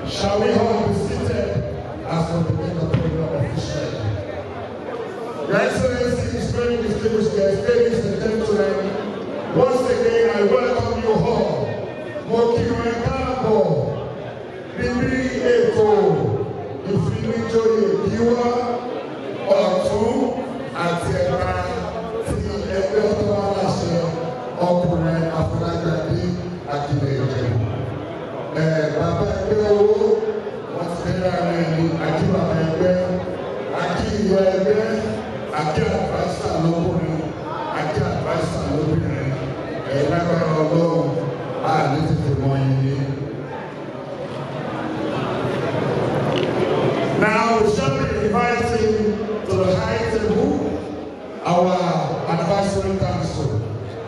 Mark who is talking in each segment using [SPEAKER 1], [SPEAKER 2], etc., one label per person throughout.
[SPEAKER 1] Shall we all be seated as we begin the program officially? Your Excellencies, very distinguished guests, ladies and gentlemen, once again I welcome you all. Mokiwe Kabo, Bibi Eko, Ìfinijoyè Ìwà Ọ̀tún àti Ẹ̀ka ti ẹgbẹ́ ọ̀tún aláṣẹ ọkùnrin Afọlágbádé Akínlẹ́yẹ. Bàbá ẹgbẹ́ owó wọ́n ti àti bàbá ẹgbẹ́, àti ìyá ẹgbẹ́, àti àdìbáṣà lọ́kùnrin, àti àdìbáṣà lóbìnrin, lágbára Ọlọ́run àní tètè mọ iye. Now we shall be inviting to the high table our advisory council.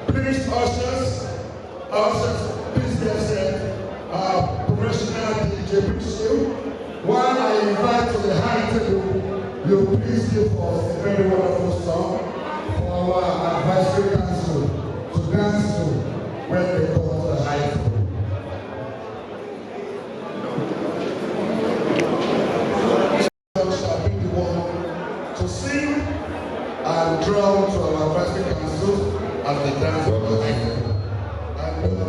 [SPEAKER 1] Please, ushers, please get set. Professional DJ, please you. While I invite to the high table, you please give us a very wonderful song for our advisory council to dance to when they go to the high table. Shall be the one to sing and drum to our advisory council as they dance to the high table.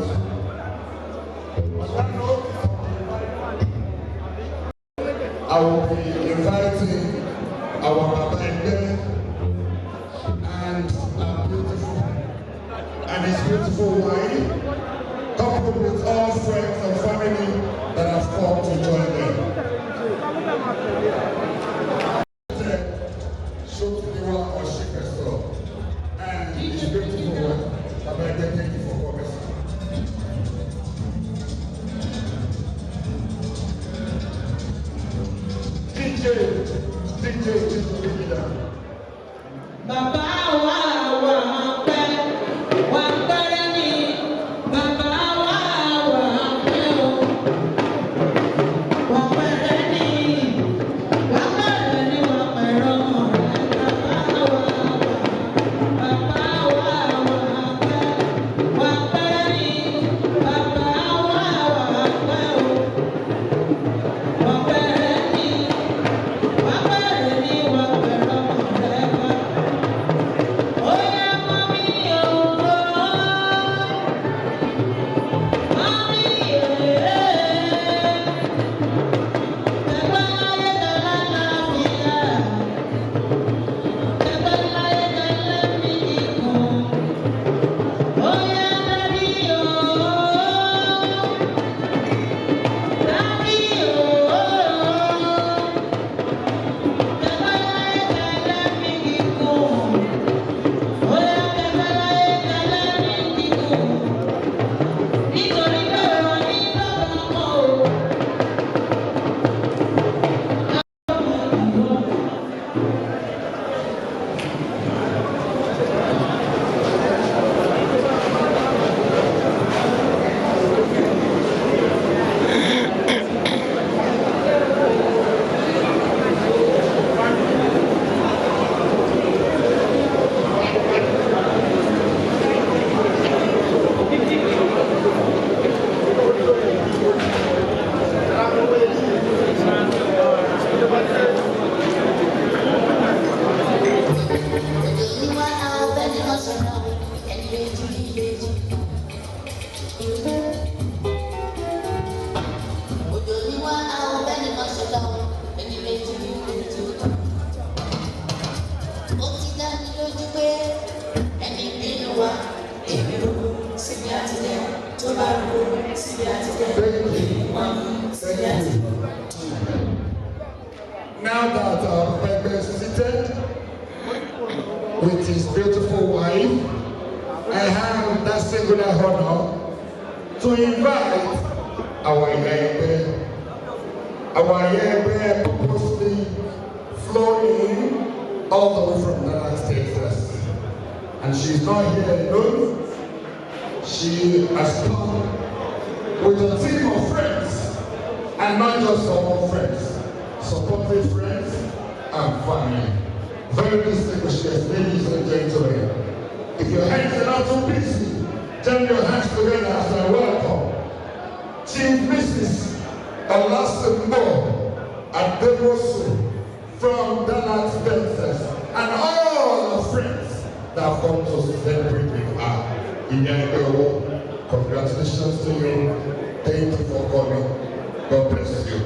[SPEAKER 1] I will be inviting our Baba Ede and his beautiful wife, coupled with all friends and family that have come to join them. Shokuniwa Oshikeso and his beautiful wife. Baba Ede, thank you for coming. DJ, Baba wa pẹ́, wa pẹ́rẹ́ ni. Baba wa pẹ́ o, wa pẹ́rẹ́ ni. Wa pẹ́rẹ́ ni, wa pẹ́rẹ́ ọmọ rẹ̀. Baba wa pẹ́, wa pẹ́rẹ́ ni. Baba wa pẹ́ o, wa pẹ́rẹ́ ni. Now that our Papa is seated with his beautiful wife, I have that singular honor to invite our Yebe purposely flew in all the way from Dallas, Texas. And she's not here alone. She has come with a team of friends, and not just our friends, supportive friends and family. Very distinguished guests, ladies and gentlemen. If your hands are not too busy, join your hands together as I welcome Chief Mrs. Olasunbo Ademosu from Dallas, Texas, and all the friends that have come to celebrate with her. Congratulations to you. Thank you for coming. God bless you.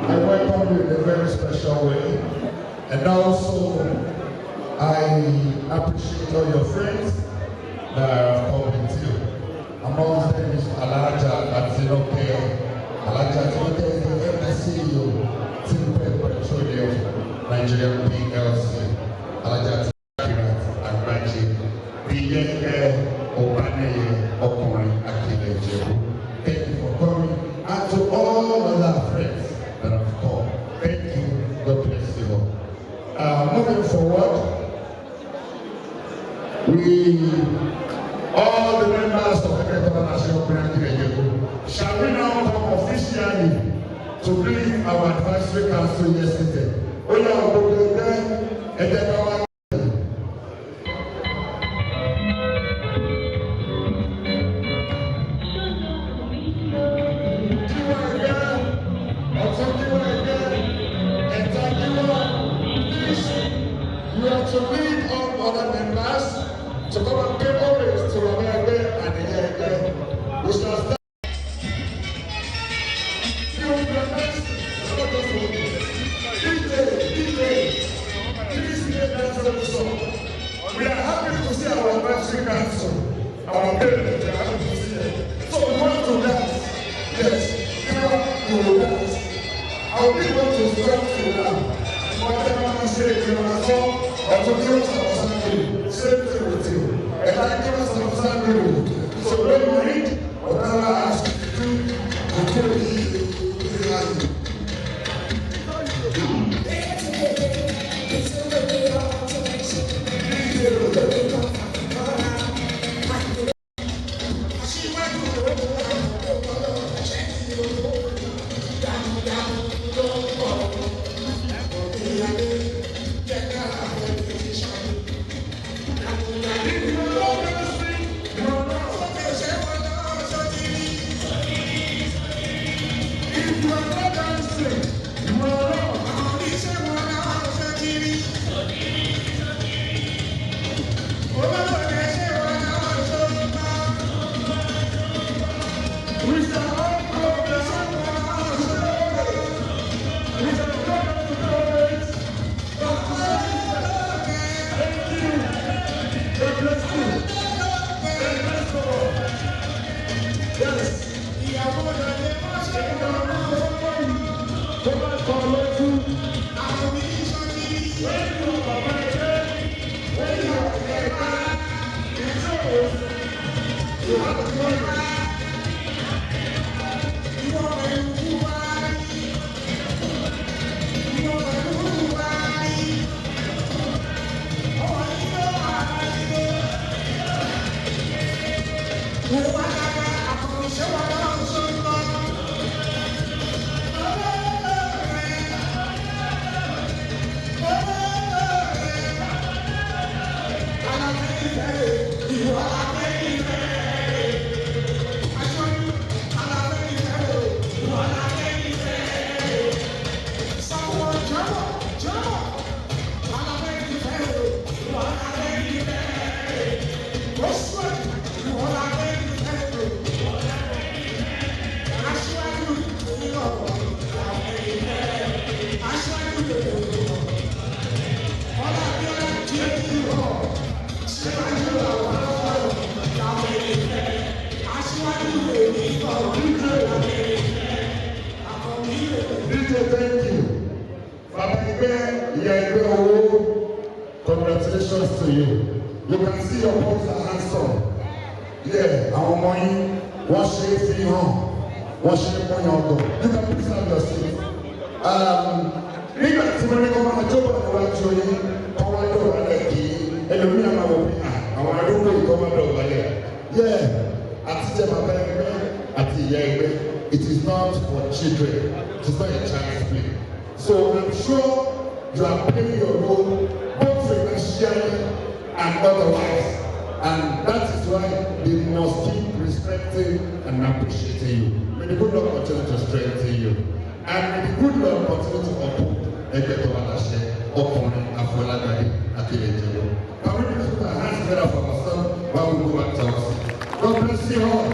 [SPEAKER 1] I welcome you in a very special way. And also, I appreciate all your friends that have come with you. Among them is Alaja Atinoke. Alaja Atinoke is the CEO, Timber Petroleum, Nigerian PLC. Alaja Atinoke and Raji, Biyeke Obaneye Okori Akile Jebu. Thank you for coming. And to all other friends that have come, thank you. God bless you all. Moving forward, all the members of the National Community shall we now come officially to brief our advisory council yesterday. You are to lead all other members to come and pay homage to America and the year. We shall start. We are happy to see our advisory council, our parents are happy to see it. So we want to dance. Yes, we will dance. Our people to start to dance. Whatever we say, you know, so, or to give us our Sunday, same thing with you. And I give us our Sunday. So when you read, whatever I ask you to do, until we Congratulations to you. You can see your boys are handsome. Yeah, our money, wash it, wash it, money out. You can please have your seat. Nígbà tí wọ́n ní kọ́ máa jó bọ̀ níwájú yín, kọ́ wá dọ̀ wálẹ̀ kí ẹlòmíràn máa wọ̀ bí àwọn arúgbó yìí kọ́ máa dọ̀ wálẹ̀. Yeah, àti jẹ́ bàbá ẹgbẹ́ àti ìyá ẹgbẹ́. It is not for children. It is not a child's play. So I'm sure you are playing your role both financially and otherwise, and that is why they must keep respecting and appreciating you. May the good Lord continue to strengthen you, and may the good Lord continue to uphold Ẹgbẹ́tọ́ Aláṣẹ ọkùnrin Afọlágbádé Akérèjẹwò. Can we please put our hands together for ourselves while we go back to us? God bless you all.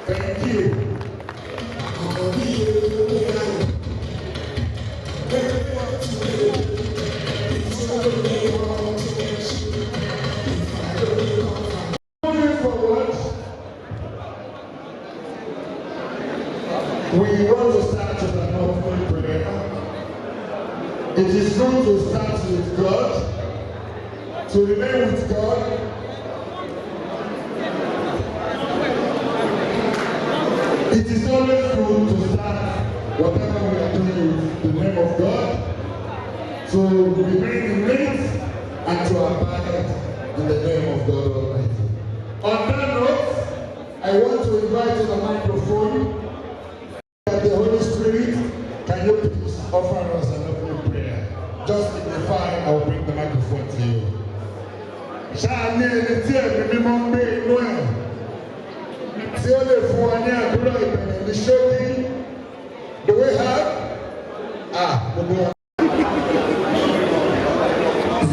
[SPEAKER 1] Thank you. We want to start with an offering prayer. It is good to start with God, to remain with God. It is always good to start whatever we are doing with the name of God, to remain in faith and to abide in the name of God Almighty. On that note, I want to invite to the microphone the Holy Spirit. Can you please offer us an opening prayer? Just signify, I will bring the microphone to you. Ṣáàní ẹni tí ẹ̀mí mímọ́ ń gbé inú ẹ̀ tí ó lè fún wa ní àdúrà ìbẹ̀rẹ̀ ní ṣókí. Do we have? Gbogbo wa.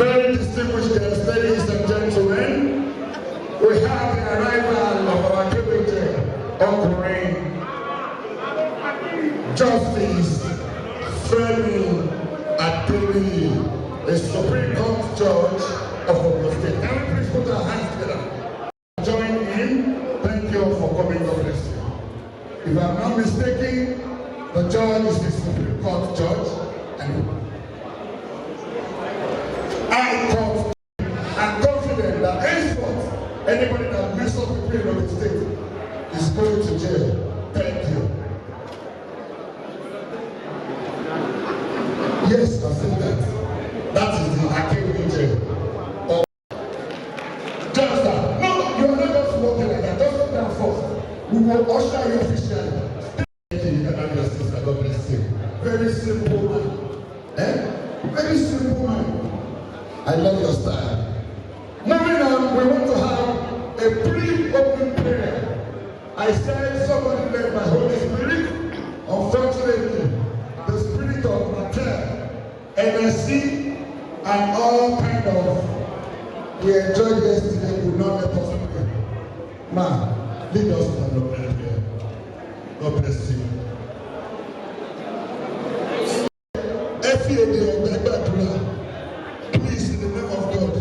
[SPEAKER 1] Very distinguished guests, ladies and gentlemen, we have the arrival of our Akérèjẹ ọkùnrin. Justice Femi Adeniyi, a Supreme Court judge of Ogun State. Can we please put our hands together? Join in. Thank you all for coming. God bless you. If I'm not mistaken, the judge is the Supreme Court judge, and I'm confident that henceforth anybody that messes up the Queen of the State is going to jail. Thank you. Yes, I said that. That is the Akérèjẹ. Just that. No, you are not just walking like that. Just sit down first. We will usher you officially. Thank you. You can have your sister. God bless you. Very simple man. Very simple man. I love your style. Moving on, we want to have a pre-opening prayer. I said somebody led by Holy Spirit. Unfortunately, the spirit of Matel, NSC, and all kind of we enjoyed yesterday could not let us pray. Man, lead us in the prayer. God bless you. Please, in the name of God,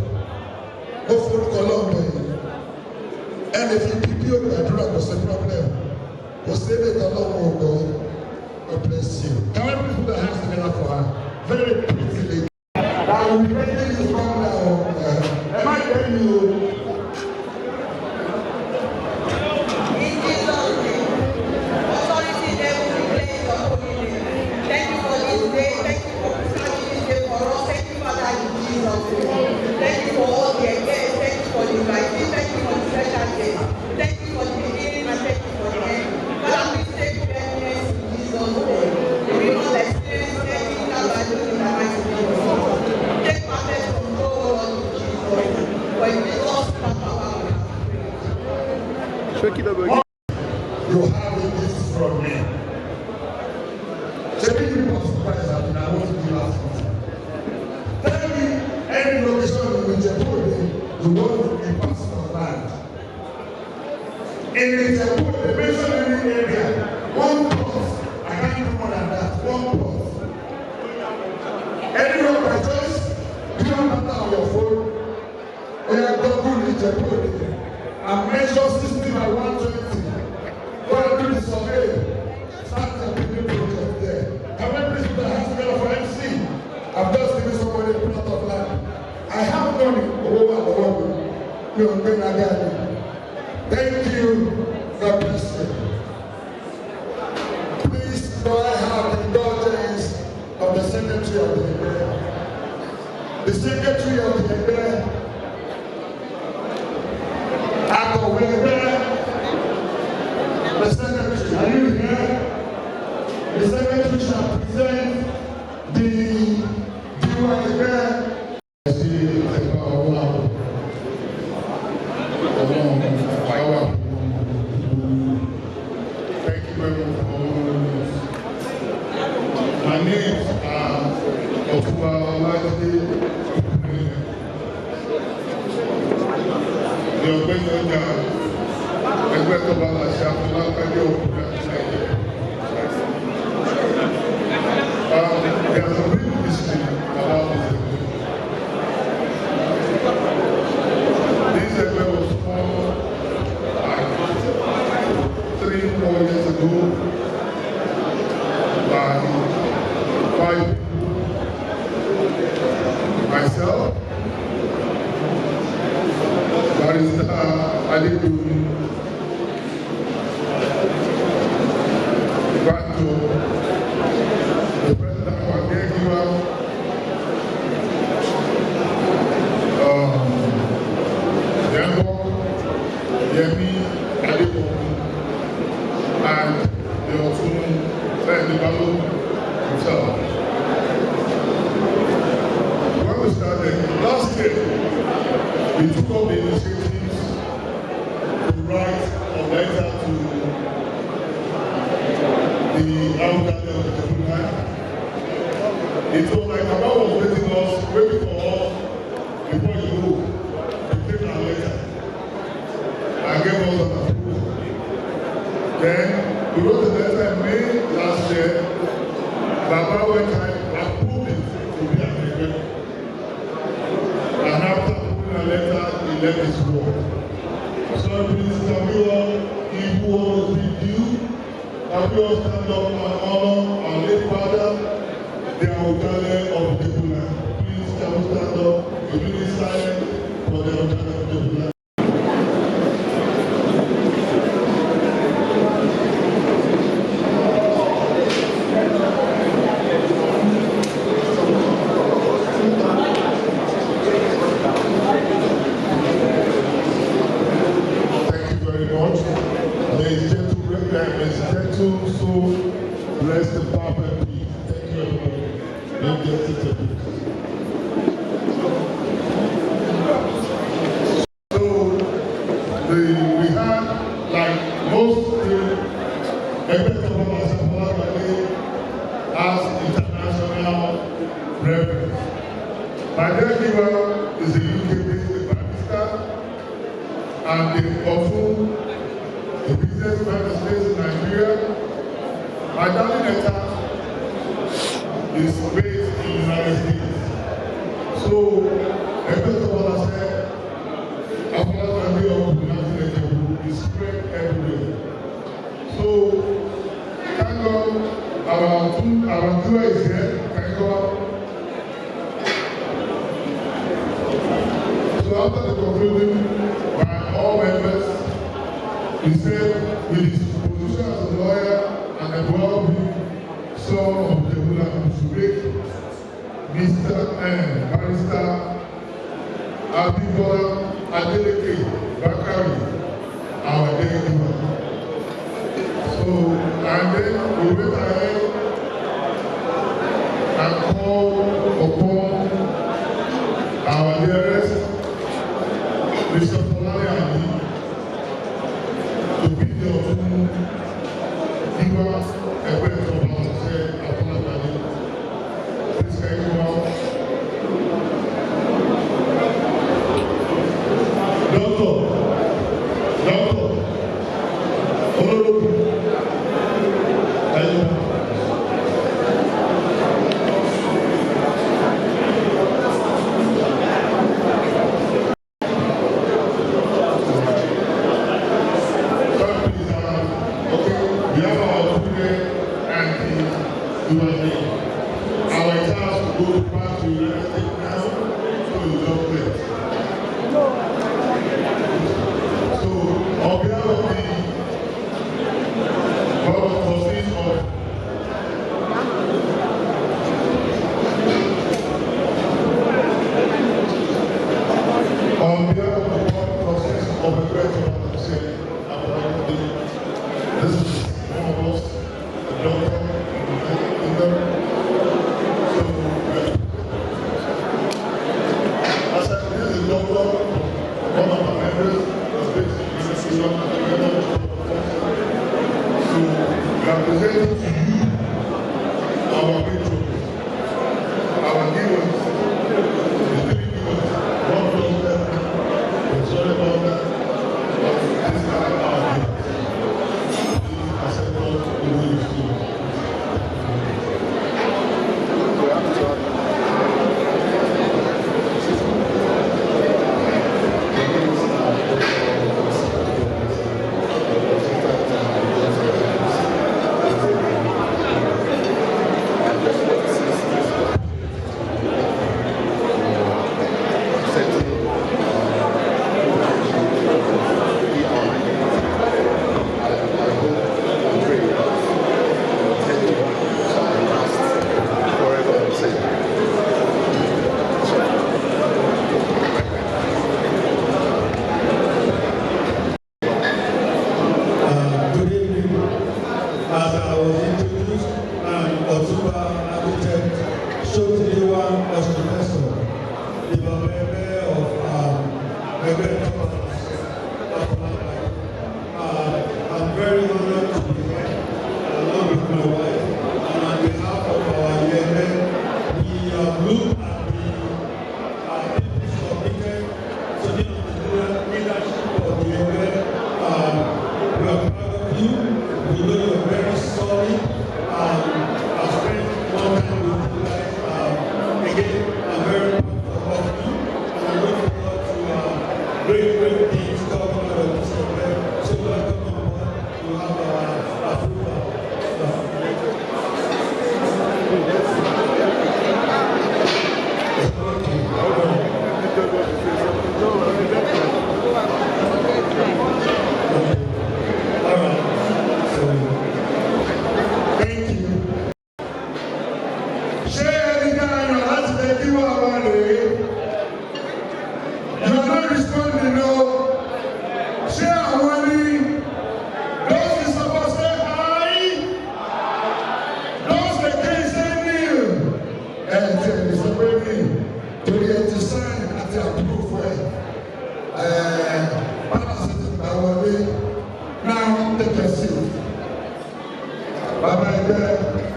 [SPEAKER 1] go for Colombia. And if you prepare the Adura, was a problem. Was saved the Lord of God. God bless you. Can we please put the hands together for her? Very pretty lady. Now, we'll be making this come now. Am I telling you?
[SPEAKER 2] In Jesus' name, authority there will be placed on holy name. Thank you for this day. Thank you for starting this day for us. Thank you, Father, in Jesus' name. Thank you for all the guests. Thank you for the inviting. Thank you for the special guests. Thank you for the beginning and thank you for the end. Father, please take preeminence in Jesus' name. We will not experience anything that by doing in the mighty name of Jesus. Take perfect control, Lord, in Jesus' name. For in Jesus' power we have prayed.
[SPEAKER 1] You have this from me. Tell me you must surprise that I want to give us something. Tell me any location in which you want to be passing on land. In the Japan, they mention any area, one plus. I can't do more than that, one plus. Anywhere by choice, do not matter on your phone. Or you have Google in Japan. And measure 60 by 120. Go and do the survey. Start the building project there. Can we please put the hands together for MC? I've just given somebody a plot of land. I have money over the world. Thank you. God bless you. Please, do I have the indulgence of the Secretary of the Emir? The Secretary of the Emir, the Secretary, are you here? The Secretary shall present the DUI. Thank you very much for all this. My names are Otuba Olajide. The Ogbeni Ẹgbẹ́ tó bá láṣẹ Afọlákadé Òkúta Nàìjíríà. There's a brief history about this Ẹgbẹ́. This Ẹgbẹ́ was formed like 3-4 years ago by 5 people. Myself, Barrister Adedoyin, Bato, the President of Adegiwa, Dembo, Yemi Adedoyin, and the Otun Fendibalo himself. When we started last year, we took up the initiatives to write a letter to the elderly of the Kaduna. It was like Baba was waiting for us before you go. He gave our letter and gave us an approval. Then we wrote the letter in May last year. Baba went and approved it to be an event. And after approving the letter, he left his word. So please, can we all give who was with you? Can we all stand up and honor our late father, the Ogale of the Kaduna? Please, can we stand up and be silent for the Ogale of the Kaduna? Bless the Papa and peace. Thank you, everybody. Don't get to take it. So, we had, like most as international reference. Adegiwa is a UK-based barrister, and the Otun, the businessman is based in Nigeria. My darling Netta is based in the United States. So, every time I said, after the day of the United States, is spread everywhere. So, thank God, our He said, with his position as a lawyer and a well-being son of the ruler of Subic, Mr. Barrister Abibola Adeleke Bakari, our delegate. So, and then we went ahead and called upon our dearest Mr. Folani Ali to be the Otun Diva Egbe Toba said Apollo. Please can you come out?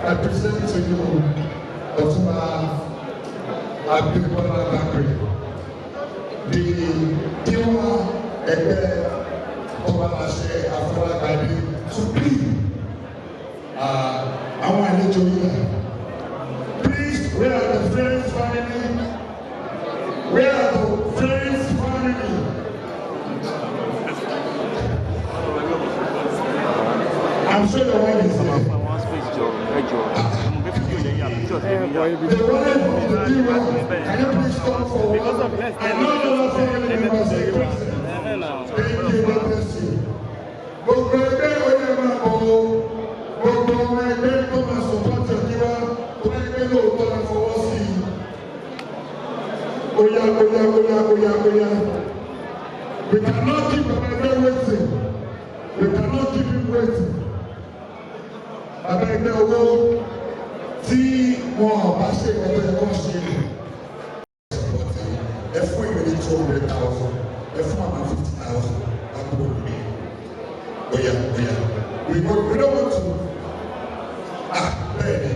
[SPEAKER 1] I present to you Otumba Abibola Bakari, the Diwa Ebe Obalase Afọlágbadé to be àwọn àlejò yìí. Please, where are the friends family? Where are the friends family? I'm sure the one is here. The wife of the Diwa, can you please come forward? I know the family members are present. Thank you, God bless you. We cannot keep Baba Egbe waiting. We cannot keep him waiting. Baba Egbe owó tí wọn bá ṣe ọ̀tọ̀ ẹ̀kọ́ ṣe. Ẹ fún ìwé ní 200,000. Ẹ fún àwọn 50,000. Àbúrò mi. Oya. We don't want to. Bẹ́ẹ̀ni.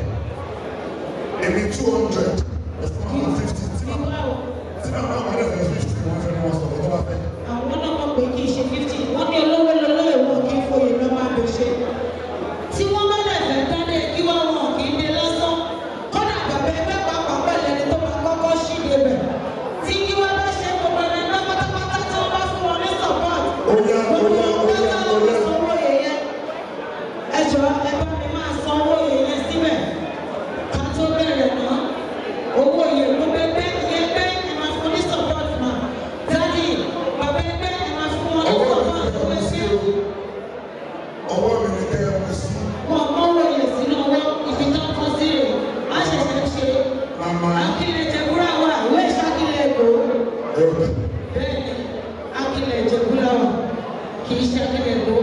[SPEAKER 1] Èmi 200. Ẹ fún àwọn 50. Tí náà máa wà lẹ́sẹ̀ 50 wọ́n fẹ́ ní wọ́n sọ̀rọ̀ tó bá fẹ́.
[SPEAKER 3] Àwọn náà mọ̀ pé kì í ṣe 50. Wọ́n ní olówó lọ́lọ́ ìwọ̀n kì í fòye lọ́ máa bẹ̀ ṣe. Tí wọ́n bá dẹ̀ fẹ́ dáadé kí wọ́n wọ̀n kì í dé lásán. Kọ́dà bàbá ẹgbẹ́ pàápàá pẹ̀lú ẹni tó máa kọ́kọ́ ṣí débẹ̀. Tí kí wọ́n bá ṣe gbogbo ẹni náà pátápátá tí wọ́n bá fún wọn ní support. Ẹjọ́ ẹ bá mi máa san owó yẹn síbẹ̀. Ká tó bẹ̀rẹ̀ náà, owó yẹn ló bẹ́ẹ̀ ẹ máa fún ní support náà. Dáàdì, bàbá ẹgbẹ́ ẹ máa fún wọn ní support tó bẹ́ sí.
[SPEAKER 1] Ọwọ́ mi ni kẹ́ ẹ mú sí.
[SPEAKER 3] Wọ́n mọ owó yẹn sínú owó ibi tó ń kọ́ sí rè. Má ṣẹ̀ṣẹ̀ ṣe. Akílẹ̀ Jẹ̀búrà wà, ìwé ìṣàkílẹ̀ Èkó. Bẹ́ẹ̀ni, Akílẹ̀ Jẹ̀búrà wà, kì í ṣe Akílẹ̀ Èkó.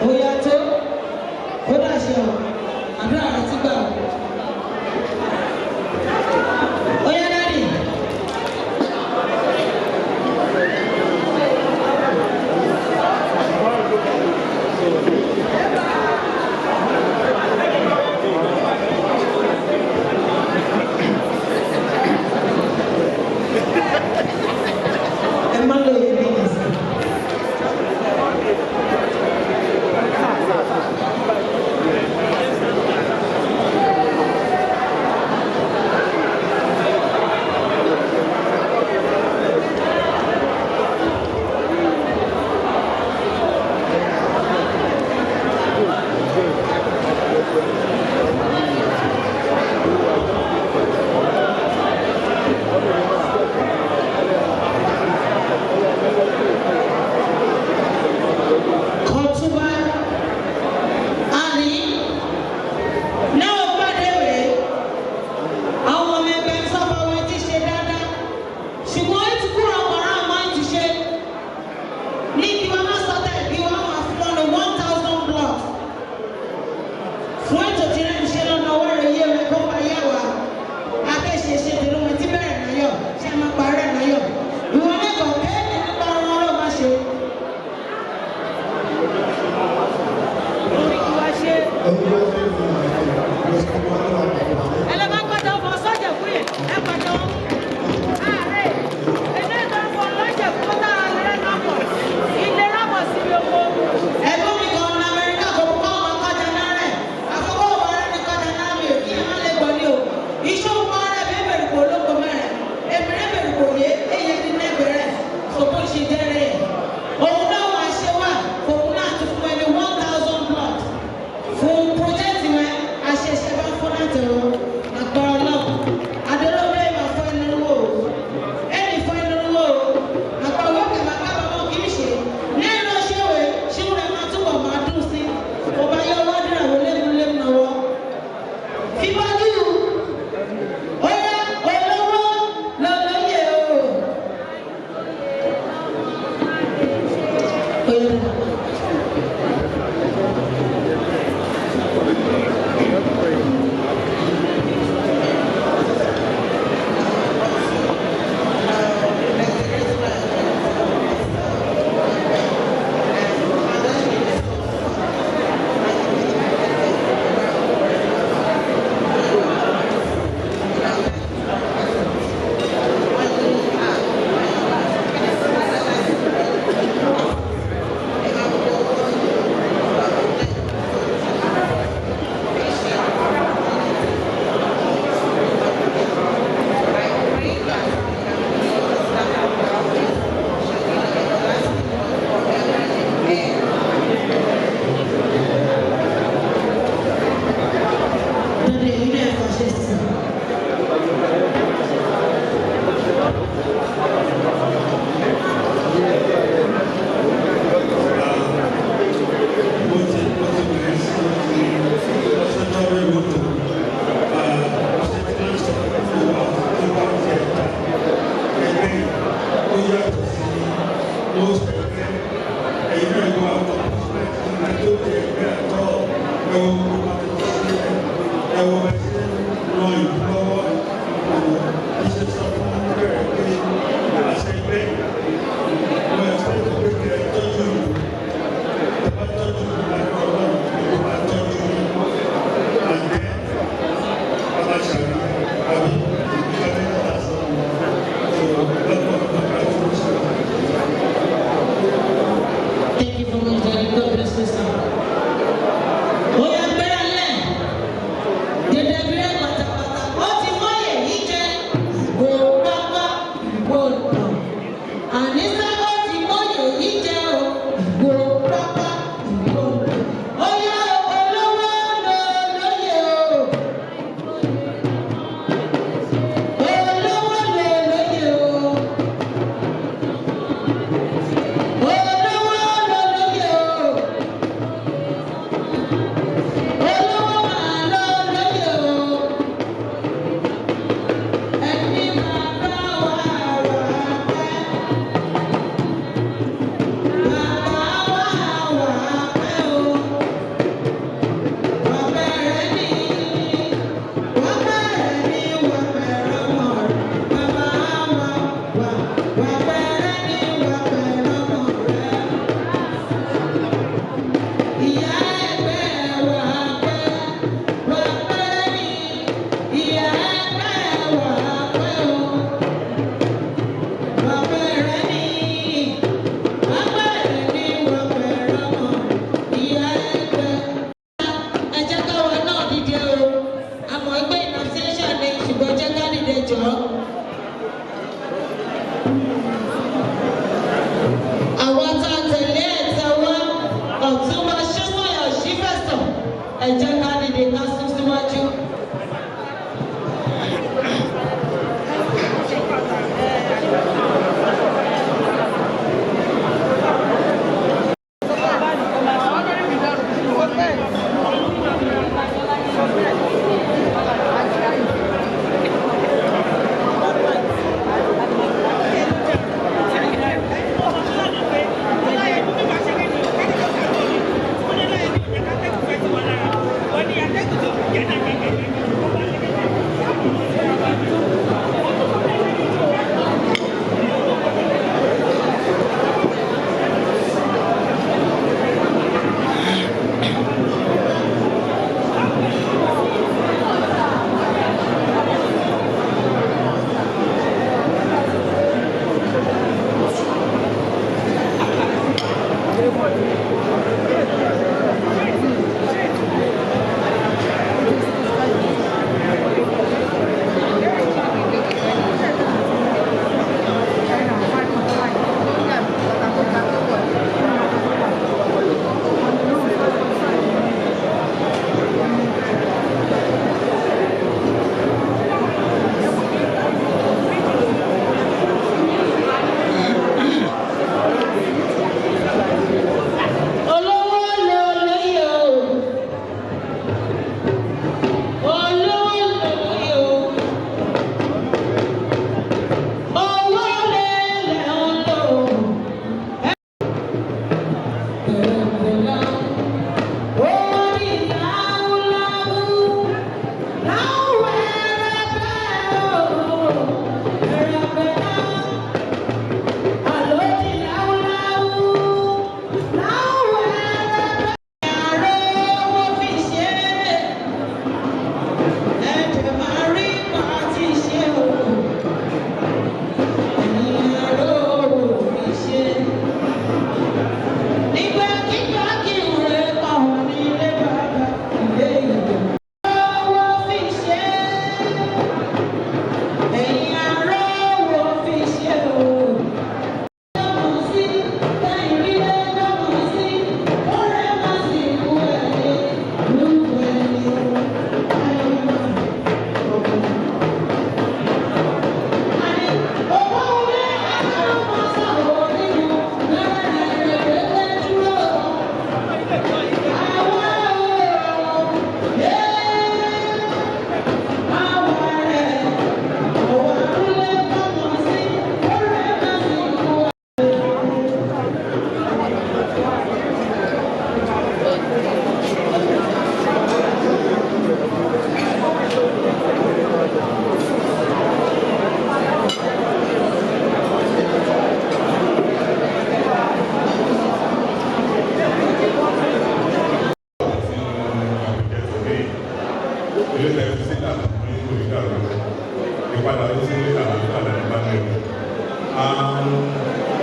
[SPEAKER 3] Oya tó.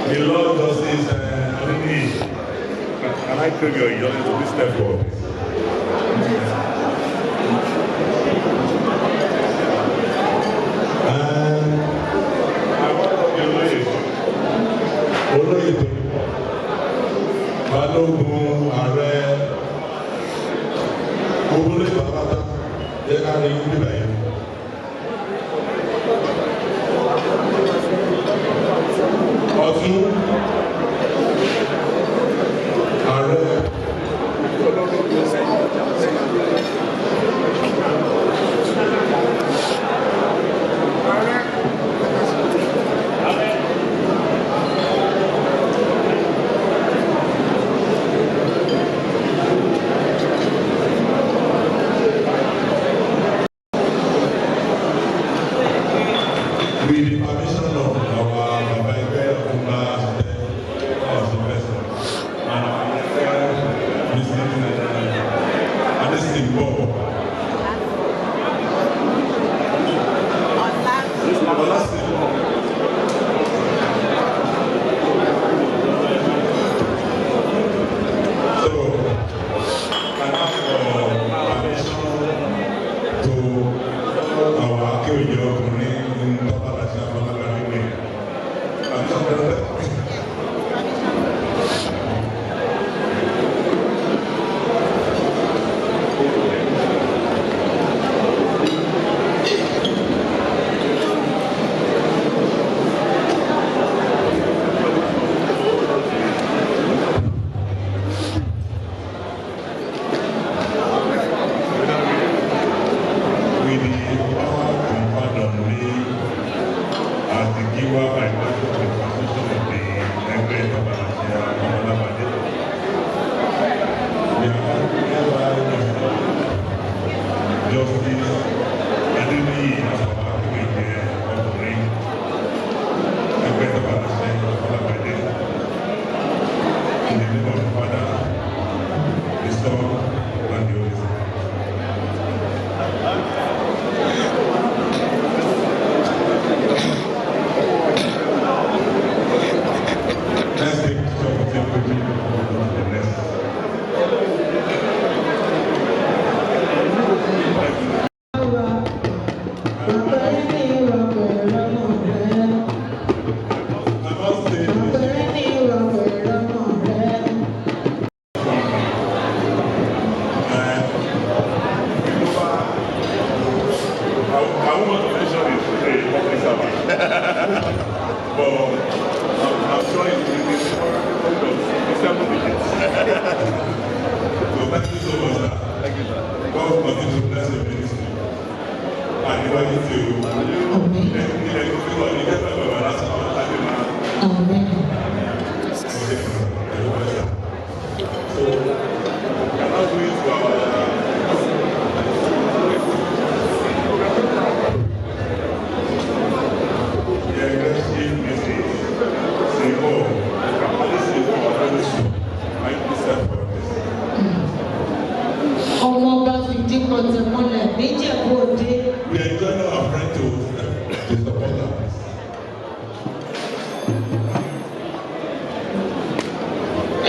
[SPEAKER 4] The Lord Justice Adini, can I take your young to this step forward? I want to be olóyè balógun ààrẹ olóyè bàbá yẹ ká rí níbẹ̀ yẹn. Ọ̀tún ààrẹ with the permission of our Baba Igbe Okunba and our Mrs. Adesimbo. So, can I ask for permission to our Akeoyo in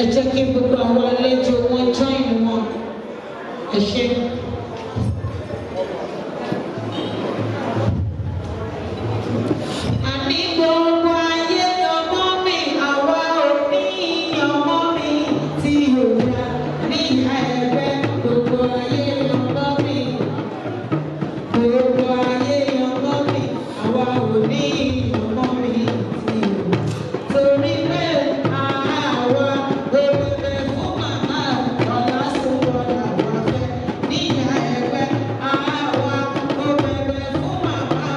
[SPEAKER 3] ẹ jẹ́ kí gbogbo àwọn àlejò wọn join wọn ẹ ṣé. àní gbogbo ayé ọmọ mi àwa ò ní ọmọ mi tí yóò dá ní ẹgbẹ́ gbogbo ayé ọmọ mi gbogbo ayé ọmọ mi àwa ò ní ọmọ mi tí yóò torí pé àwa gbogbo fún màmá ọ̀la sọ̀rọ̀ làwọn fẹ́ ní ẹgbẹ́ àwa gbogbo fún màmá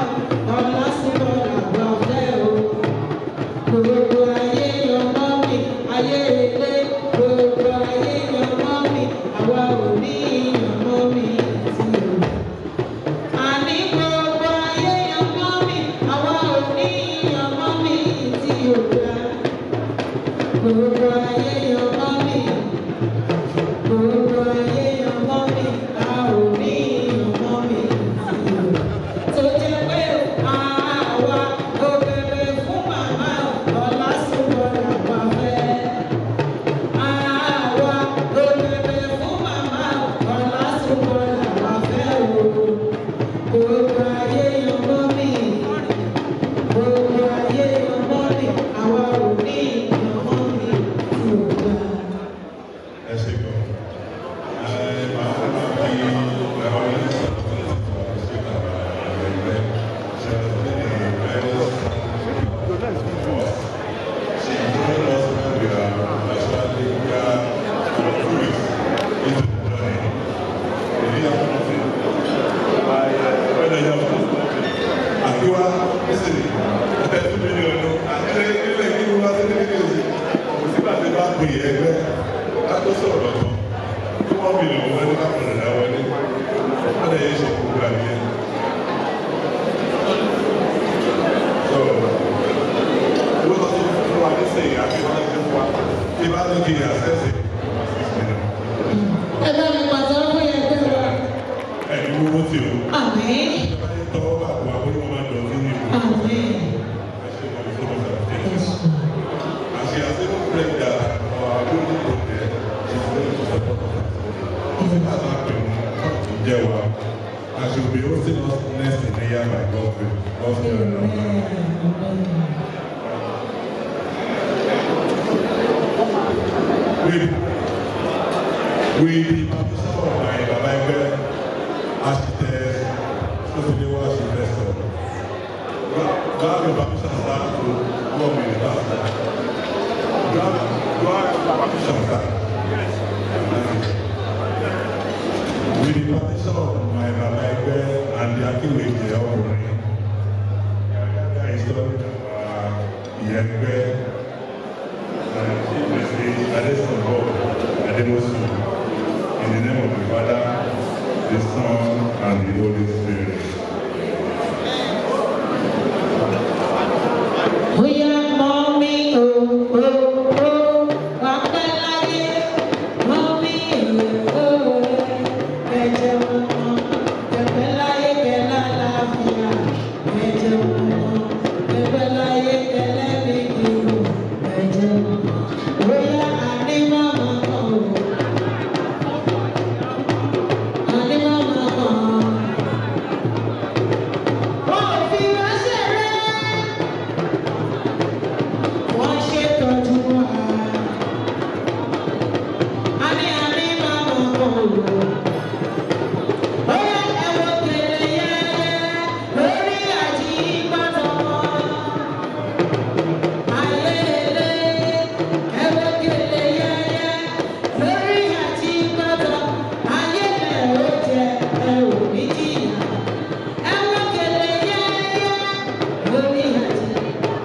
[SPEAKER 3] ọ̀la sọ̀rọ̀ làwọn fẹ́ o gbogbo ayé ọmọ mi ayé ilé gbogbo ayé ọmọ mi àwa ò ní ọmọ mi tí o. àní gbogbo ayé ọmọ mi àwa ò ní ọmọ mi tí o dá. gbogbo ayé ọmọ mi gbogbo ayé ọmọ mi a ò ní ọmọ mi tí o. tó jẹ́ pé àwa gbogbo fún màmá ọ̀la sọ̀rọ̀ làwọn fẹ́. àwa gbogbo fún màmá ọ̀la sọ̀rọ̀ làwọn fẹ́ o. gbogbo ayé ọmọ mi gbogbo ayé ọmọ mi àwa ò ní
[SPEAKER 4] pè é ẹgbẹ́ látó sọ̀rọ̀ tán tí wọ́n fi lè wọ́n ní káwọn ọ̀dà wọlé wọ́n lè yẹ ṣe gbogbo àníyàn. Sọ̀rọ̀ wọ́n lọ sí fún wa ní sèyí àti wọ́n lọ sí fún wa tí bá ní kí àṣẹ́sì.
[SPEAKER 3] Ẹ bá mi pàtó fún yẹn pé wá.
[SPEAKER 4] Ẹni gbogbo tí o.
[SPEAKER 3] Àmín.
[SPEAKER 4] Tọ́wọ́ bá wà pé wọ́n máa dọ̀ sí ní ìlú.
[SPEAKER 3] Àmín.
[SPEAKER 4] As she has even prayed that our building project is going to support us. If it has happened, come to Jewa, and she will be hosting us next in the year by God's will. God's will. With the permission of my Baba architect, Sofilewa Architect, God will permission start to work with the pastor. God permission start. With the permission of my Baba and the Akiweke offering, I installed Yekbe in the name of the Father, the Son, and the Holy Spirit.
[SPEAKER 3] We are mommy, oh, oh, oh, Wapelaye, mommy, oh, oh, Bejo, Wapelaye, Bella, Lavia, Bejo, Wapelaye, Bella, Bejo, Bejo, we are Anima, oh, Anima, oh, if you are serious. Wọ́n ṣètọ́jú wa. Àní máa mọ̀ ọ́. Bóyá ẹ̀wọ̀n kele yẹ́yẹ́ lórí àjíbátọ̀ wọn. Ayélélé ẹ̀wọ̀n kele yẹ́yẹ́ lórí àjíbátọ̀. Ayélé ó jẹ ẹ̀rù méjìlá. Ẹ̀wọ̀n kele yẹ́yẹ́ lórí àjíbátọ̀.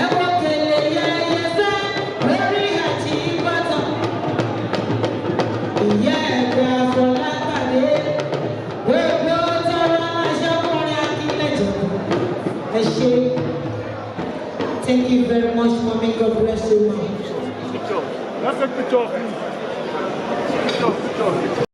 [SPEAKER 3] Ẹ̀wọ̀n kele yẹ́yẹ́ sẹ́ lórí àjíbátọ̀. Ìyá ẹ̀gbẹ́ Afọlákàdé gbogbo tọrọ aṣọ́kùnrin akílẹ̀jọ̀. Ẹ ṣé. Thank you very much, mommy. God bless you, ma.
[SPEAKER 5] Let's take picture of you. Picture.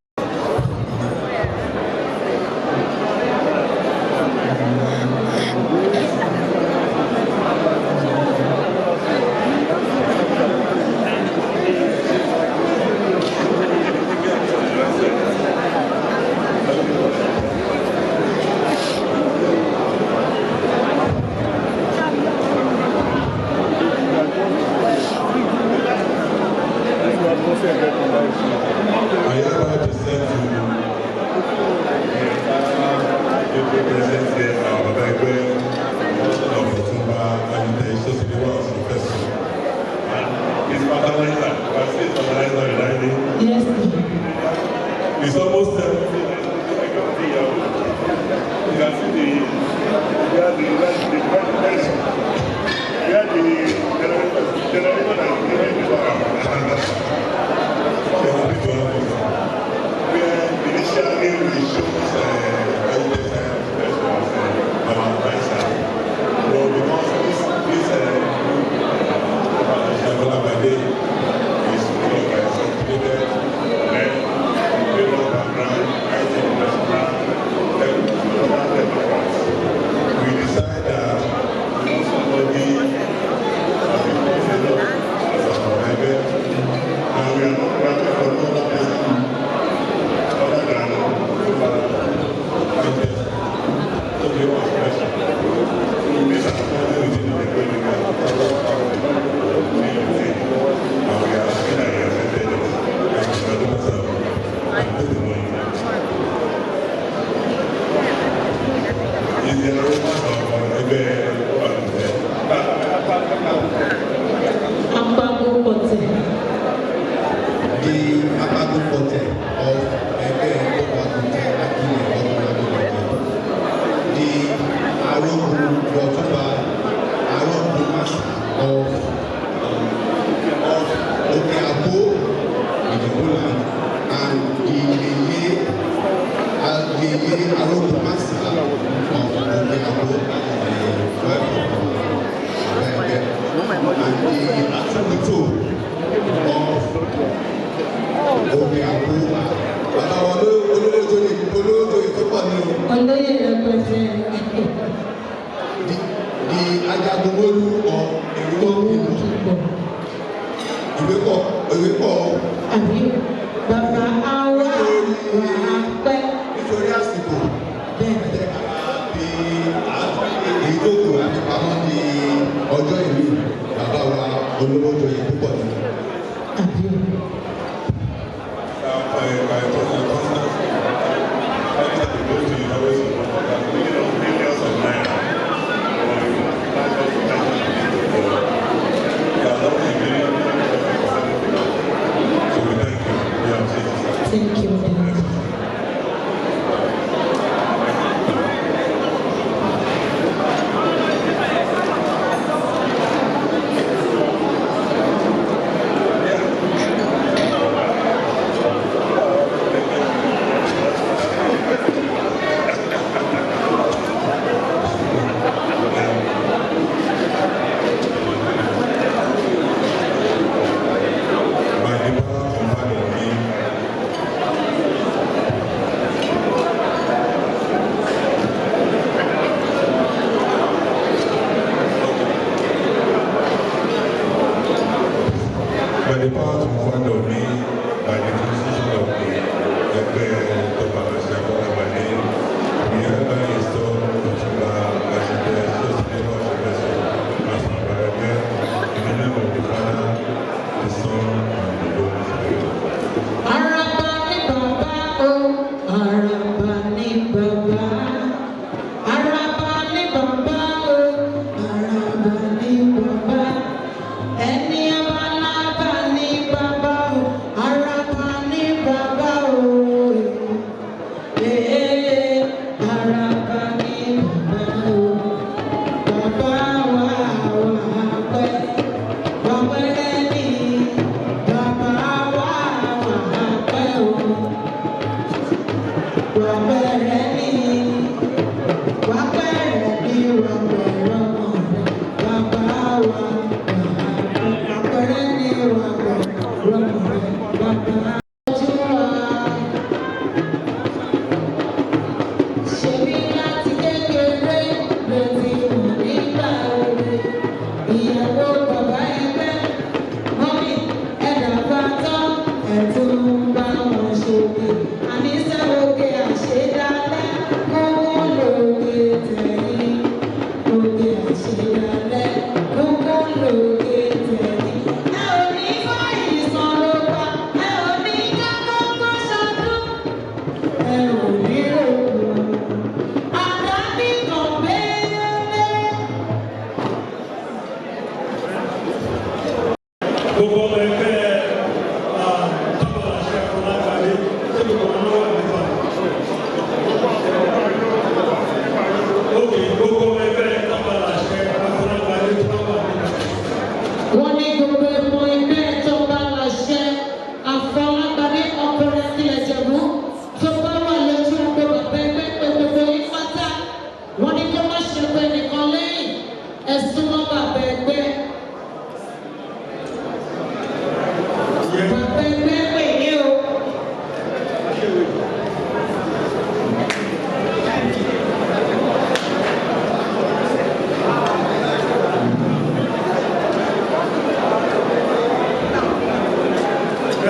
[SPEAKER 4] I am about to send to the present here, Baba Egbe, of Otumba, and the Sofilewa Architect. And his fertilizer, I see fertilizer behind him.
[SPEAKER 3] Yes.
[SPEAKER 4] It's almost 70. You can see the initially we chose our advisor, but because this Shagola Bade is full of sophisticated men, people of background,
[SPEAKER 6] ìwé pọ̀.
[SPEAKER 3] Àbí bàbá àwa wà á pẹ́.
[SPEAKER 6] Nítorí àsìkò ẹ̀jẹ̀ bí èyí tó kù láti pamọ́ ní ọjọ́ ìlú bàbá wa olówó joyè púpọ̀ ní.
[SPEAKER 3] Àbí. Thank you.
[SPEAKER 4] By the power conferred on me by the constitution of the by name, we hereby install Otunba as the sustainable professor as my in the name of the Father, the Son, and the Holy Spirit.
[SPEAKER 3] Araba ni baba o, araba ni baba. Araba ni baba o, araba ni baba. Ẹni abalaba ni baba o, araba ni baba o. Araba ni baba o, baba wa pẹ́. Baba ẹni, baba wa pẹ́ o. Baba ẹni, baba ẹni, baba wa baba ẹni, baba. Ṣebí láti kékeré ló ti mọ̀ nípa òwe. Ìyàwó bàbá ẹgbẹ́, mọ́mí ẹ̀dàgbà tán, ẹ̀tún bá wọn ṣòkè. Àníṣe òkè àṣedálẹ̀, kókó lòkè tẹ̀yìn. Òkè àṣedálẹ̀, kókó lòkè tẹ̀yìn. Ẹ ò ní fọ́ ìsàn ló pa, ẹ ò ní ká kókó ṣọdún. Ẹ ò ní rògbò, àdáni kan bẹ́ẹ̀.
[SPEAKER 5] Gbogbo ọmọ ẹgbẹ́ tábàlà ṣe àfọlágbàdé tí gbogbo ọmọ wà nípa. Òkè gbogbo ọmọ ẹgbẹ́ tábàlà ṣe àfọlágbàdé tí wọ́n wà nípa.
[SPEAKER 3] Wọ́n ní gbogbo ẹ̀mọ́ ẹgbẹ́ tó bá láṣẹ àfọlágbádé ọkùnrin tilẹ̀ jẹ̀bú tó bá wà lójú ọgbẹ́ bàbá ẹgbẹ́ pé gbogbo yín pátá. Wọ́n ní kó má ṣe pé nìkan lẹ́yìn ẹ̀sùn mọ́ bàbá ẹgbẹ́. Bàbá ẹgbẹ́ pè ní o.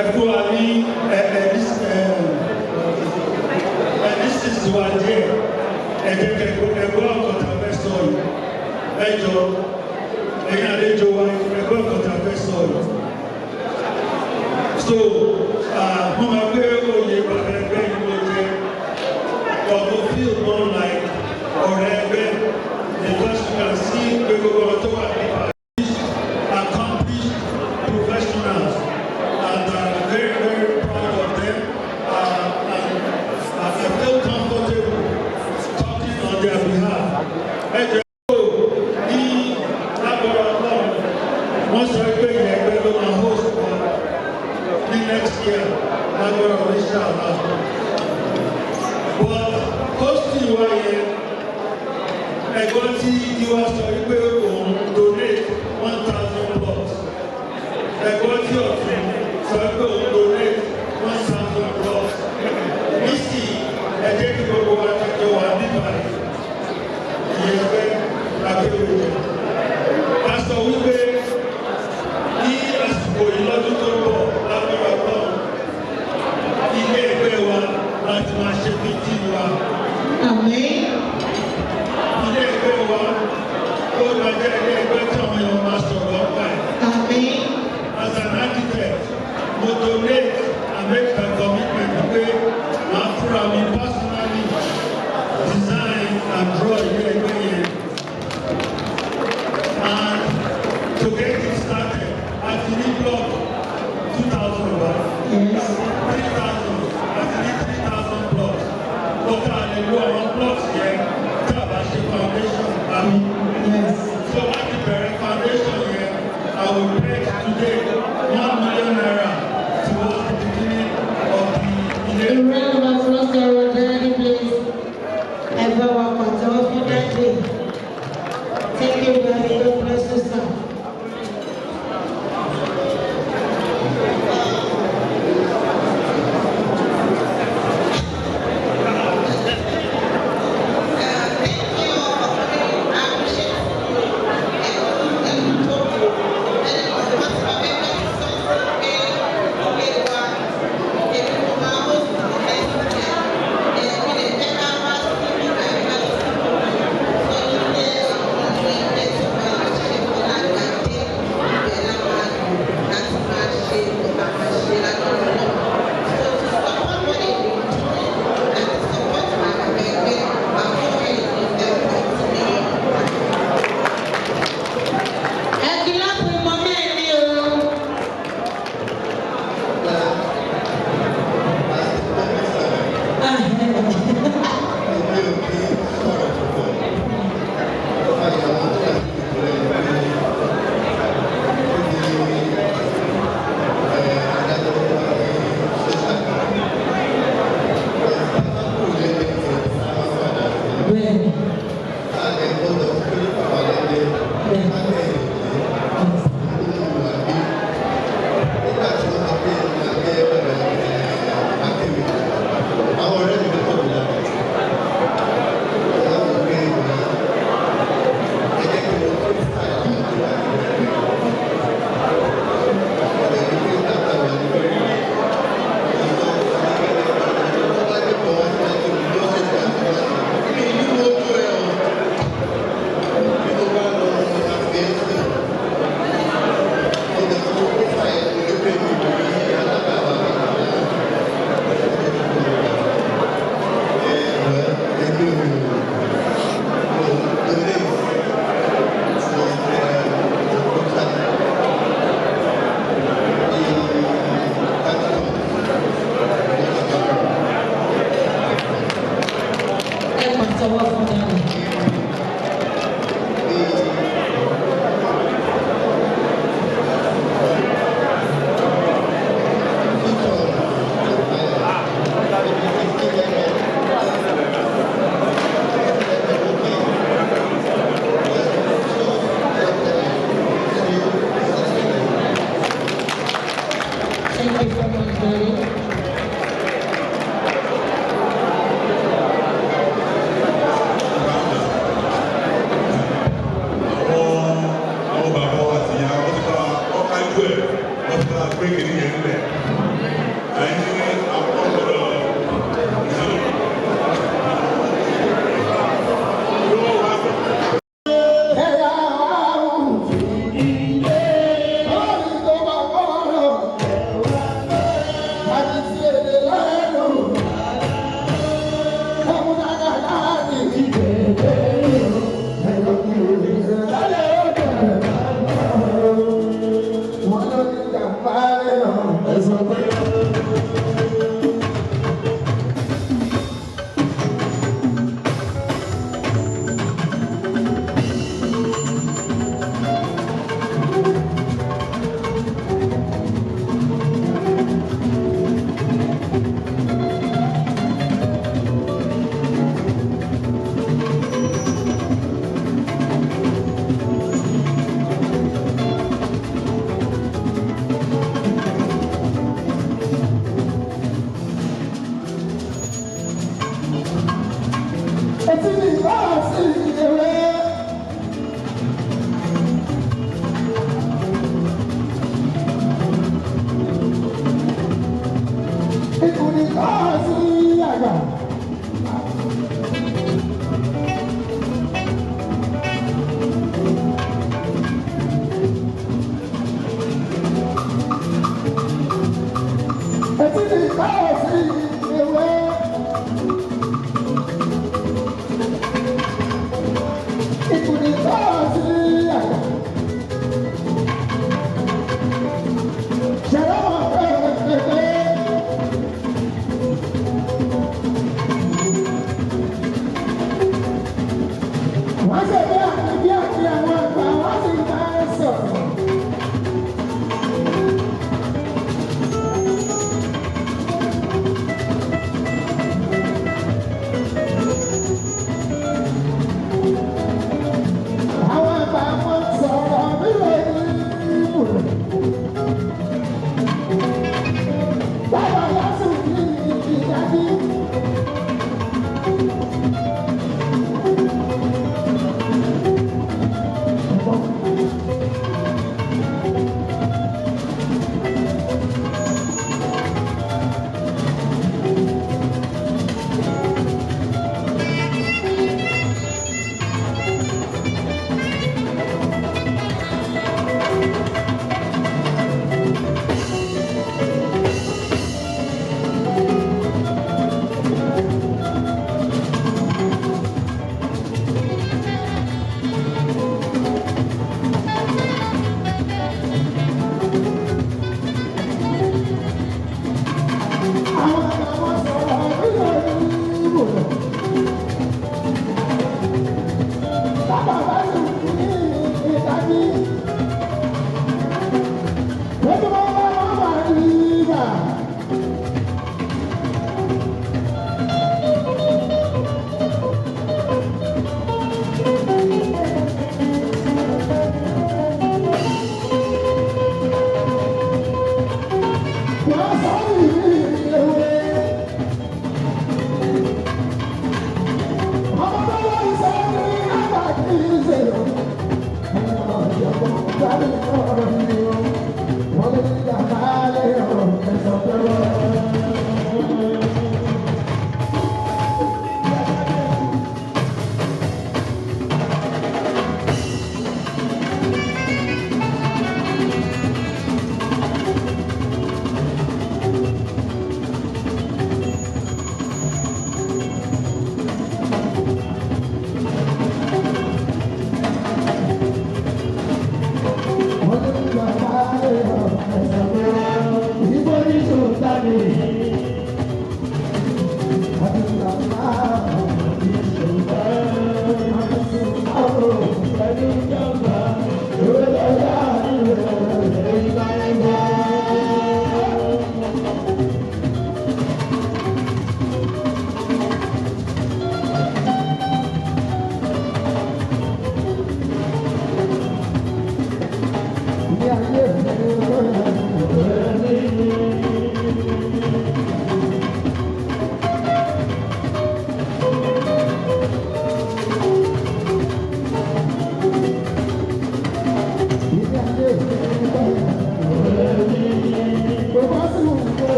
[SPEAKER 5] Ẹ̀fọ́ wa ní ẹ̀ẹ́dísìsì wa díẹ̀ ẹ̀gbọ́n ọ̀kọ̀tà fẹ́ sọ yìí. Ẹjọ́ ẹ̀yìn àlejò wa ẹ̀gbọ́n ọ̀kọ̀tà fẹ́ sọ yìí. So, mo máa gbé oyè bàbá ẹgbẹ́ yìí ló jẹ́ ọ̀dọ̀ feel more like ọ̀rẹ́ ẹgbẹ́ because you can see gbogbo ọ̀rọ̀ tó wà nípa accomplished professionals and very very proud of them and I feel comfortable talking on their behalf. Ẹ jẹ́ kó ní lágbára náà wọ́n sọ pé ìyẹn ẹgbẹ́ ló máa host wọn ní next year lágbára oríṣi àlá. But hosting wa yẹn ẹ̀gbọ́n tí ìwà sọ wípé òun donate 1,000 plots. Ẹ̀gbọ́n tí ọ̀tún sọ wípé òun donate 1,000 plots. Nísì ẹ̀jẹ̀ kí gbogbo wa jẹjọ wà nípa ìyẹn ẹgbẹ́ akéwì jẹ. A sọ wípé ní àsìkò yìí lọ́dún today 1 million naira towards the beginning of the
[SPEAKER 3] A round of applause to our daddy, please. Everyone, for that day. Thank you, God bless you, sir.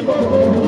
[SPEAKER 7] Oh,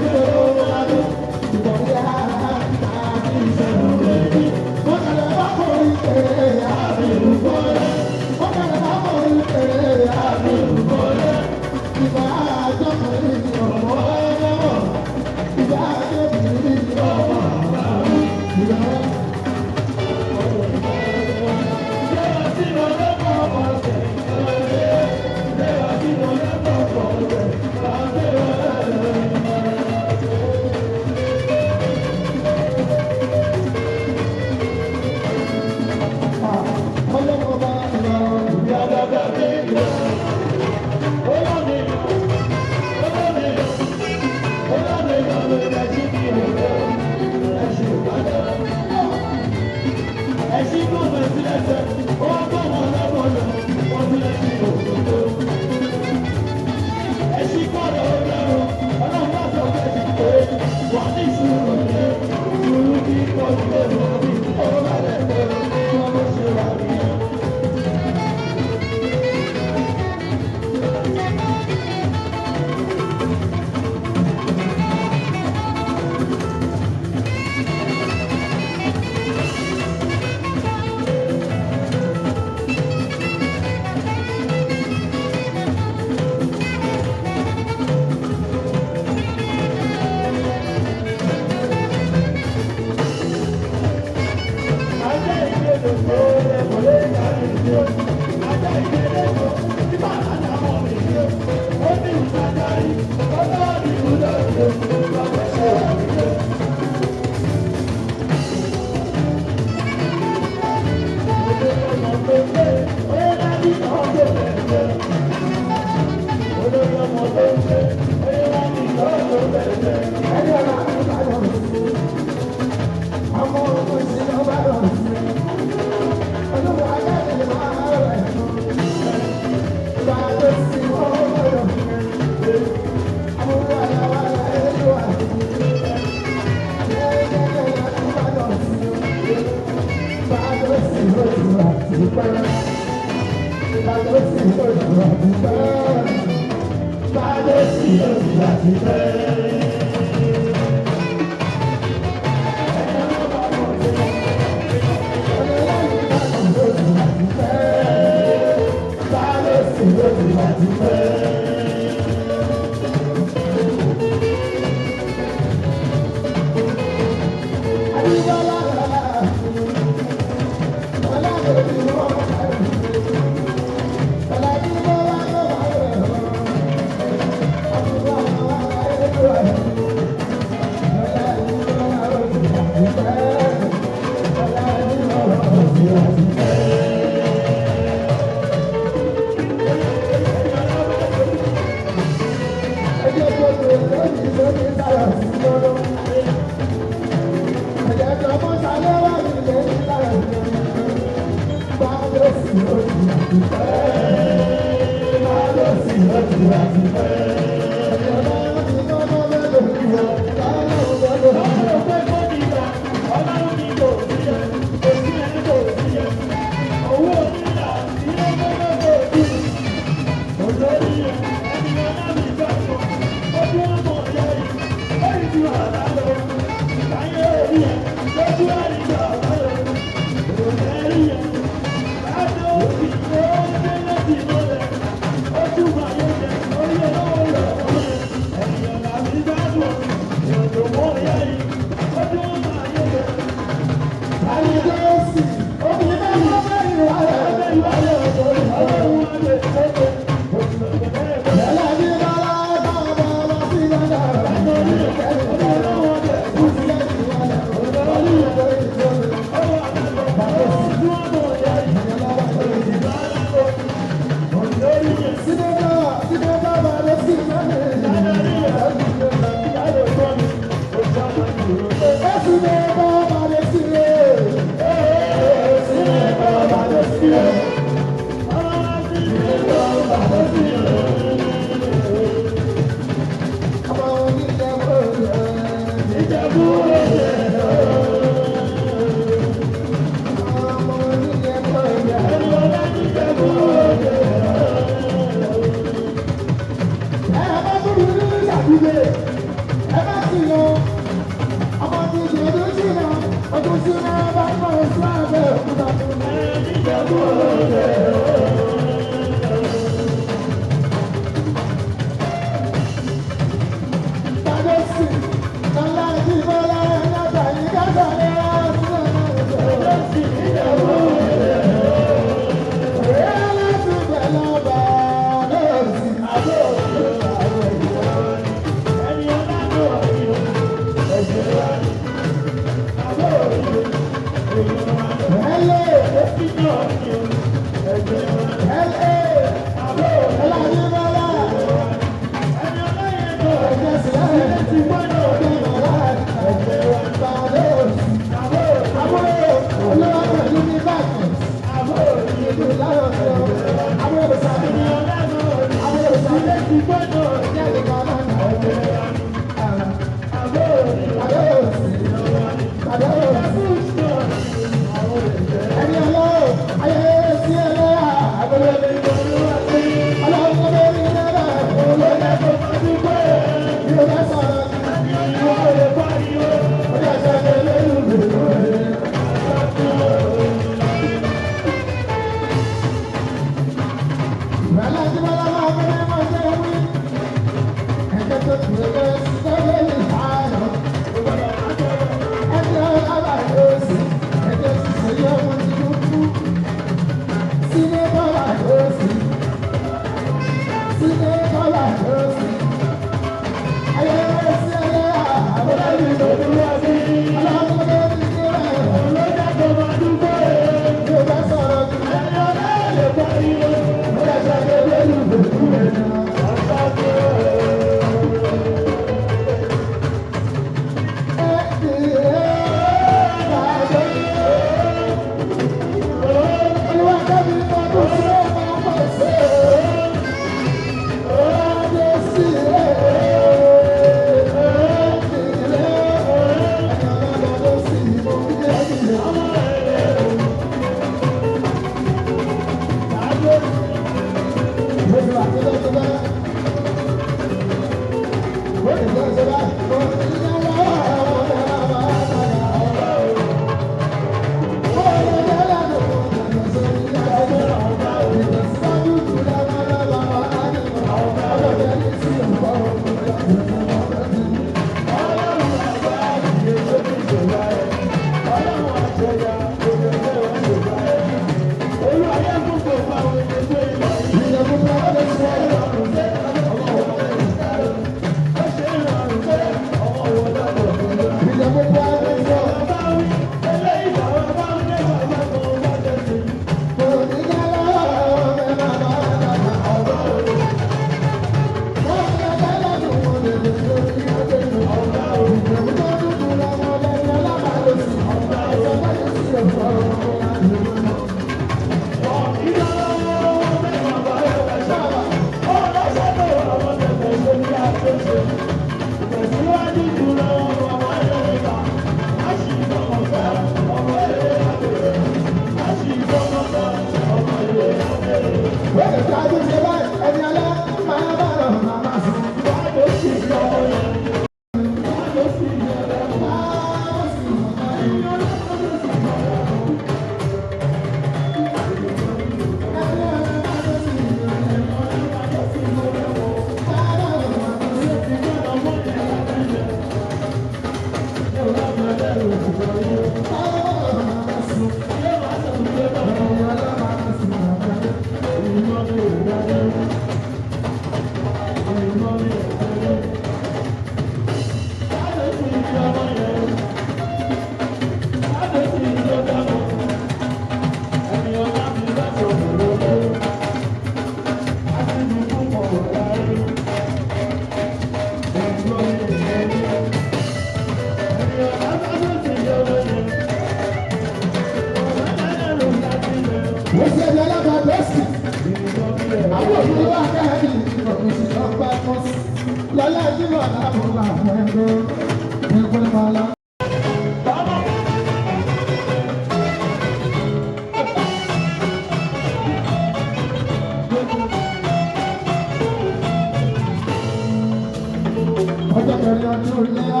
[SPEAKER 7] ọdún iléyá.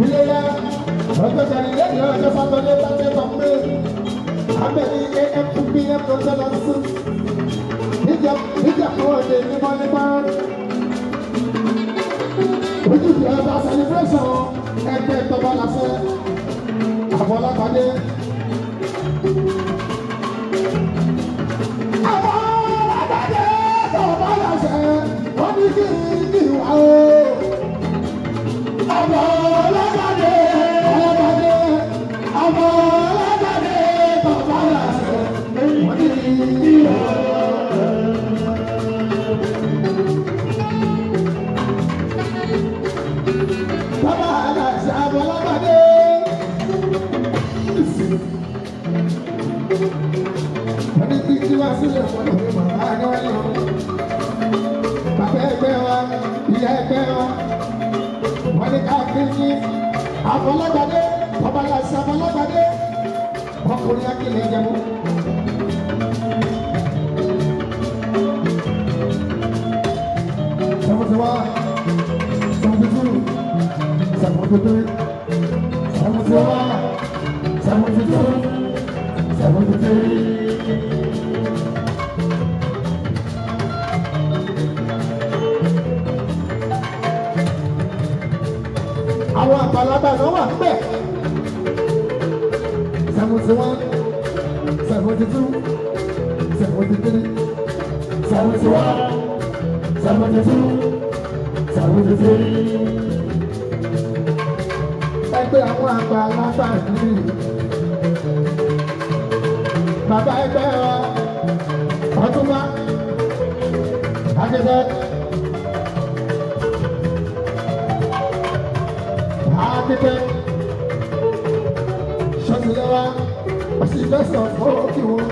[SPEAKER 7] Iléyá ọjọ́ kẹrin lẹ́yìn ọjọ́ sátọ́dé láti ẹ̀kọ́ pé abẹ́ni AMPM tó tẹ́lẹ̀ sí. Ìjà fún òde mímọ́ nípa. Ojúṣe ọba celebration ẹgbẹ́ ìtọ́ba lásẹ̀ àbọ̀lágbádé. Àbọ̀lágbádé tọ́ba lásẹ̀ wọ́n ní kí wá o. Àbọ̀lágbádé àbọ̀lágbádé tọ́ba lásẹ̀ wọ́n ní kí wá o. Bàbá àgbàṣà àbọ̀lágbádé. Wọ́n ní kí wá sílẹ̀ wọ́n lè mọ̀ àgbáyé wọn. Bàbá ẹgbẹ́ wa, ìyá ẹgbẹ́ wa. Wọ́n ní káàkiri àbọ̀lágbádé, bàbá àgbàṣà àbọ̀lágbádé. Ọkùnrin akílẹ̀ jẹun. Sọ̀rọ̀ wá, sọ̀rọ̀ tuntun. 73, 71, 72, 73. Àwọn àgbàlagbà náà wà níbẹ̀. 71, 72, 73, 71, 72, 73. Ẹgbẹ́ àwọn àgbàlagbà yìí. Bàbá ẹgbẹ́ wa, Ọ̀túnba, Akẹ́kẹ́, Akẹ́kẹ́, Ṣọ́tìlẹ́wà, Ọ̀sìnbẹ́sọ̀ fọ́ọ̀kì wọn.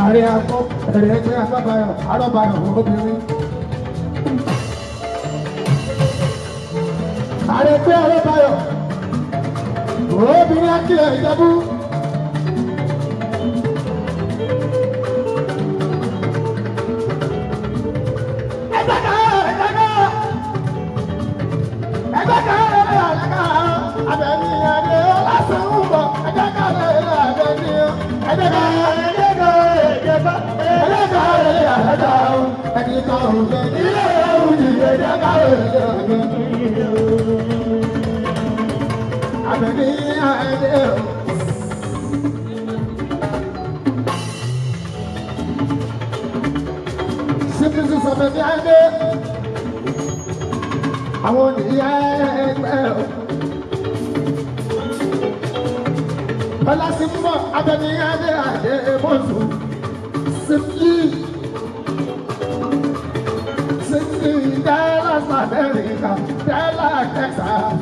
[SPEAKER 7] Ààrẹ akọ ẹ̀rẹ̀ ẹgbẹ́ agbábayọ̀ arọ́bayọ̀ obìnrin. Ààrẹ ẹgbẹ́ arọ́bayọ̀ obìnrin akílẹ̀ Ìjẹ̀bú. Abẹ́ni ẹni ọlásán ń bọ̀ ẹ̀jẹ̀ ká lè lọ abẹ́ni ọ. Ẹ̀jẹ̀ ká ẹni ká ò fẹ́ ilé ẹ̀rù ni ẹ̀jẹ̀ ká lè lọ abẹ́ni ẹni ọ. sọ̀rọ̀ ní adé. Àwọn ìyá ẹgbẹ́ o. Bọ́lá sí mọ́ abẹ́ni adé adé mọ́tò. Sípì. Sípì Dallas America, Dallas Texas.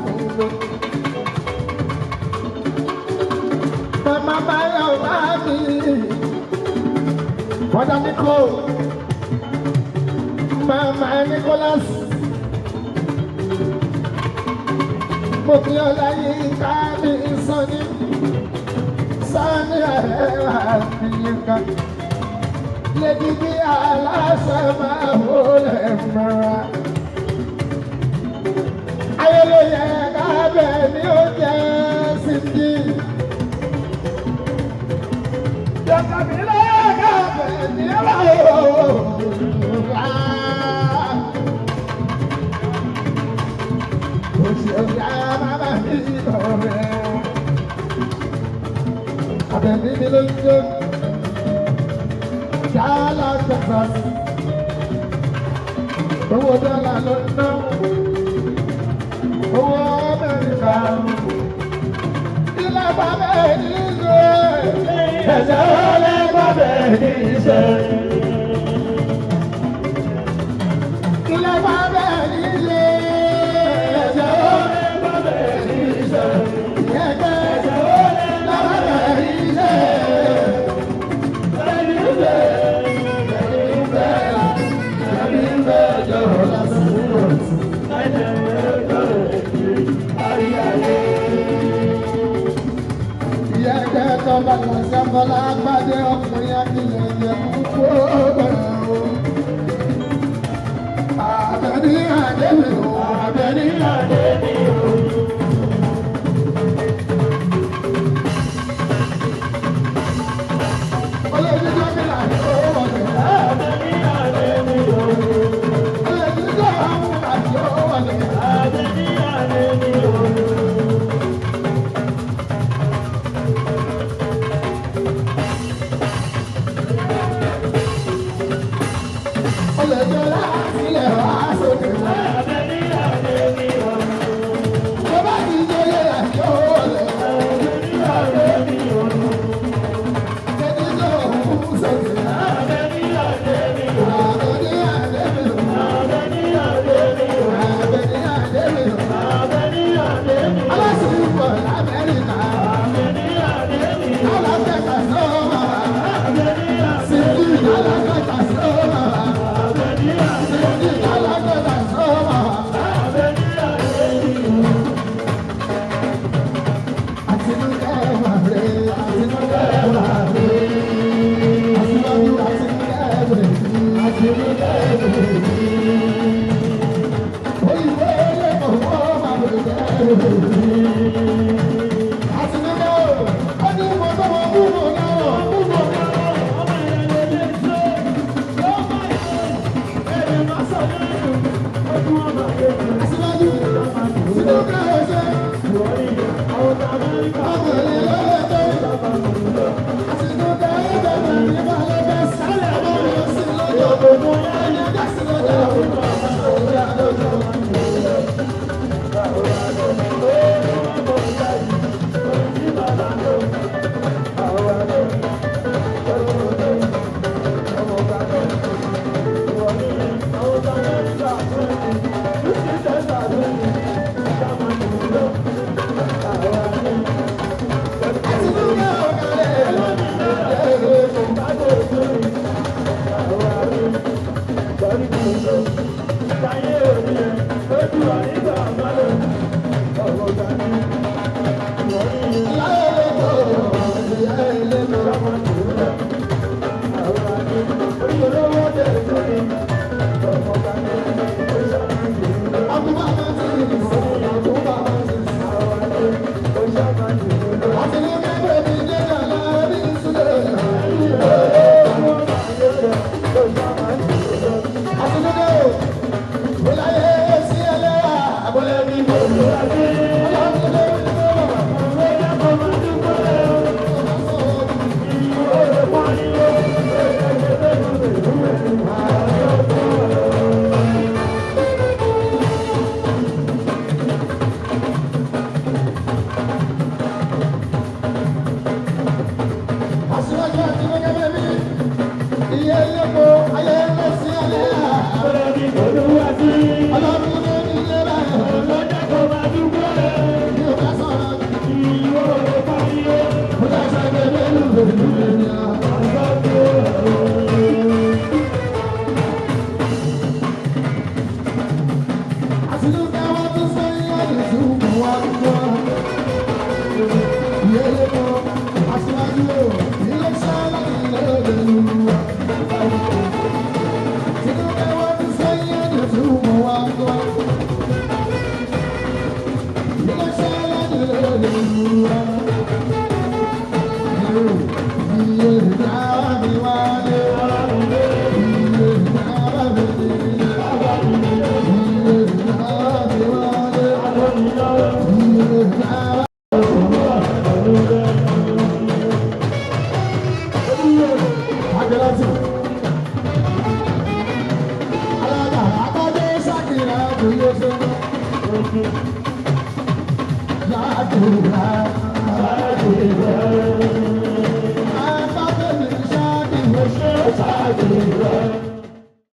[SPEAKER 7] Mama Mayo Mami. Mother Nicole. Mama Nicholas. Mokiola Yinka mi Soni. Sani Yinka. Lady B Alasama Ole Mara. Ayẹyẹ kábẹ ni ó jẹ Sindi. Yọkàbílẹ̀ kábẹ ni ó wà ó. Abẹ́ni mi ló ń jó, Dálà Texas, owó dọ́là ló ń ná, owó Amẹ́ríkà, ilé bàbá ní ìlú, ẹ̀sẹ̀ olè bàbá ní ìṣe. Ilé bàbá ní ìlú, ẹ̀sẹ̀ olè bàbá ní ìṣe. Bọ́lá gbádé ọkùnrin akílẹ̀ yẹ kúkú ọ̀rọ̀. Àbẹ̀ní àdébì o, àbẹ̀ní àdébì o. Olójújọ́ mi là ní owó wọlé. Àbẹ̀ní àdébì o. Olójújọ́ àwọn àti owó wọlé. Àbẹ̀ní àdébì o. Yes. Adélátì. Alága Akọ́dé Sákìrà Bùyó Sọ́kọ́. Sákìrà Sákìrà. Akọ́dé Sákìrà Sákìrà.